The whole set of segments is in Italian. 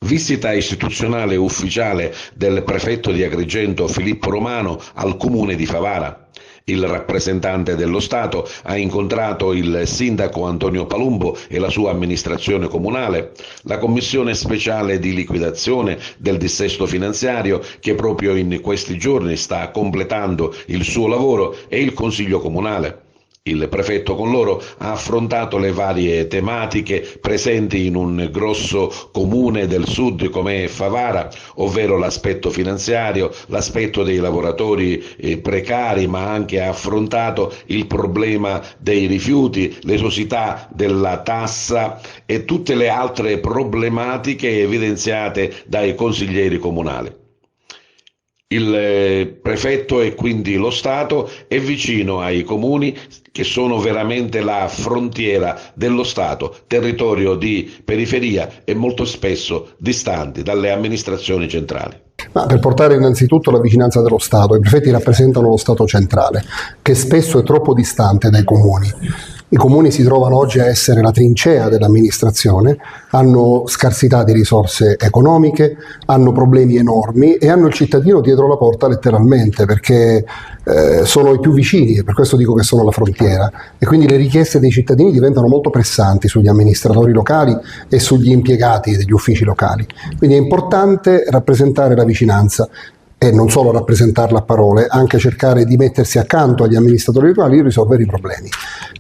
Visita istituzionale ufficiale del prefetto di Agrigento Filippo Romano al comune di Favara. Il rappresentante dello Stato ha incontrato il sindaco Antonio Palumbo e la sua amministrazione comunale, la commissione speciale di liquidazione del dissesto finanziario che proprio in questi giorni sta completando il suo lavoro e il consiglio comunale. Il prefetto con loro ha affrontato le varie tematiche presenti in un grosso comune del sud come Favara, ovvero l'aspetto finanziario, l'aspetto dei lavoratori precari, ma anche ha affrontato il problema dei rifiuti, l'esosità della tassa e tutte le altre problematiche evidenziate dai consiglieri comunali. Il prefetto e quindi lo Stato è vicino ai comuni che sono veramente la frontiera dello Stato, territorio di periferia e molto spesso distanti dalle amministrazioni centrali. Ma per portare innanzitutto la vicinanza dello Stato, i prefetti rappresentano lo Stato centrale, che spesso è troppo distante dai comuni. I comuni si trovano oggi a essere la trincea dell'amministrazione, hanno scarsità di risorse economiche, hanno problemi enormi e hanno il cittadino dietro la porta letteralmente, perché sono i più vicini, e per questo dico che sono la frontiera, e quindi le richieste dei cittadini diventano molto pressanti sugli amministratori locali e sugli impiegati degli uffici locali. Quindi è importante rappresentare la vicinanza e non solo rappresentarla a parole, anche cercare di mettersi accanto agli amministratori locali e risolvere i problemi.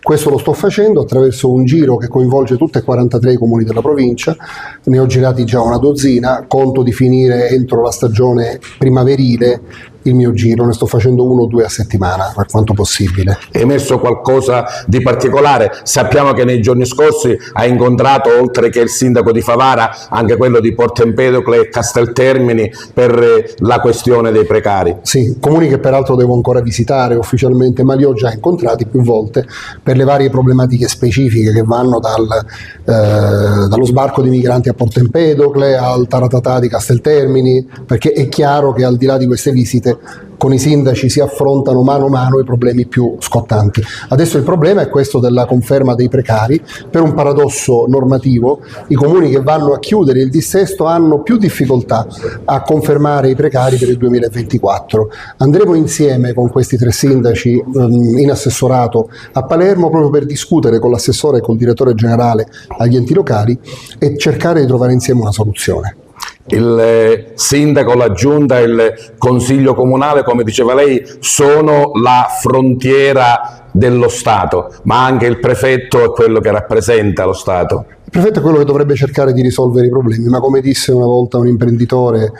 Questo lo sto facendo attraverso un giro che coinvolge tutti e 43 i comuni della provincia, ne ho girati già una dozzina, conto di finire entro la stagione primaverile il mio giro, ne sto facendo 1 o 2 a settimana per quanto possibile. È emerso qualcosa di particolare? Sappiamo che nei giorni scorsi ha incontrato, oltre che il sindaco di Favara, anche quello di Porto Empedocle e Casteltermini per la questione dei precari. Sì, comuni che peraltro devo ancora visitare ufficialmente, ma li ho già incontrati più volte per le varie problematiche specifiche che vanno dallo sbarco di migranti a Porto Empedocle al Taratatà di Casteltermini, perché è chiaro che al di là di queste visite con i sindaci si affrontano mano a mano i problemi più scottanti. Adesso il problema è questo della conferma dei precari. Per un paradosso normativo, i comuni che vanno a chiudere il dissesto hanno più difficoltà a confermare i precari per il 2024. Andremo insieme con questi 3 sindaci in assessorato a Palermo proprio per discutere con l'assessore e col direttore generale agli enti locali e cercare di trovare insieme una soluzione. Il sindaco, la giunta e il consiglio comunale, come diceva lei, sono la frontiera dello Stato, ma anche il prefetto è quello che rappresenta lo Stato. Il prefetto è quello che dovrebbe cercare di risolvere i problemi, ma come disse una volta un imprenditore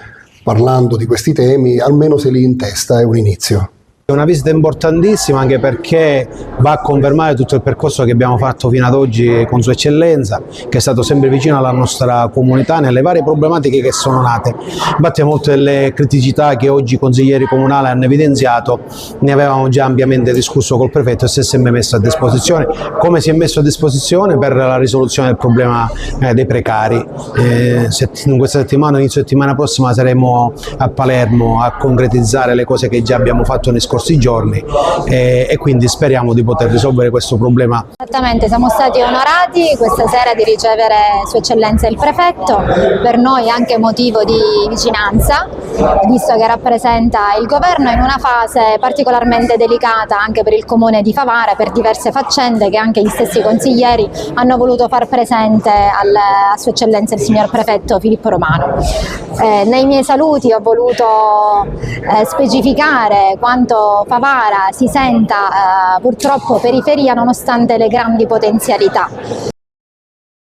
parlando di questi temi, almeno se li in testa è un inizio. È una visita importantissima anche perché va a confermare tutto il percorso che abbiamo fatto fino ad oggi con Sua Eccellenza, che è stato sempre vicino alla nostra comunità nelle varie problematiche che sono nate. Infatti molte delle criticità che oggi i consiglieri comunali hanno evidenziato ne avevamo già ampiamente discusso col prefetto e si è sempre messo a disposizione, come si è messo a disposizione per la risoluzione del problema dei precari. In questa settimana, inizio settimana prossima, saremo a Palermo a concretizzare le cose che già abbiamo fatto nei scorsi giorni e quindi speriamo di poter risolvere questo problema. Esattamente, siamo stati onorati questa sera di ricevere Sua Eccellenza il Prefetto, per noi anche motivo di vicinanza, visto che rappresenta il governo in una fase particolarmente delicata anche per il comune di Favara, per diverse faccende che anche gli stessi consiglieri hanno voluto far presente a Sua Eccellenza il signor Prefetto Filippo Romano. Nei miei saluti ho voluto specificare quanto Favara si senta purtroppo periferia nonostante le grandi potenzialità.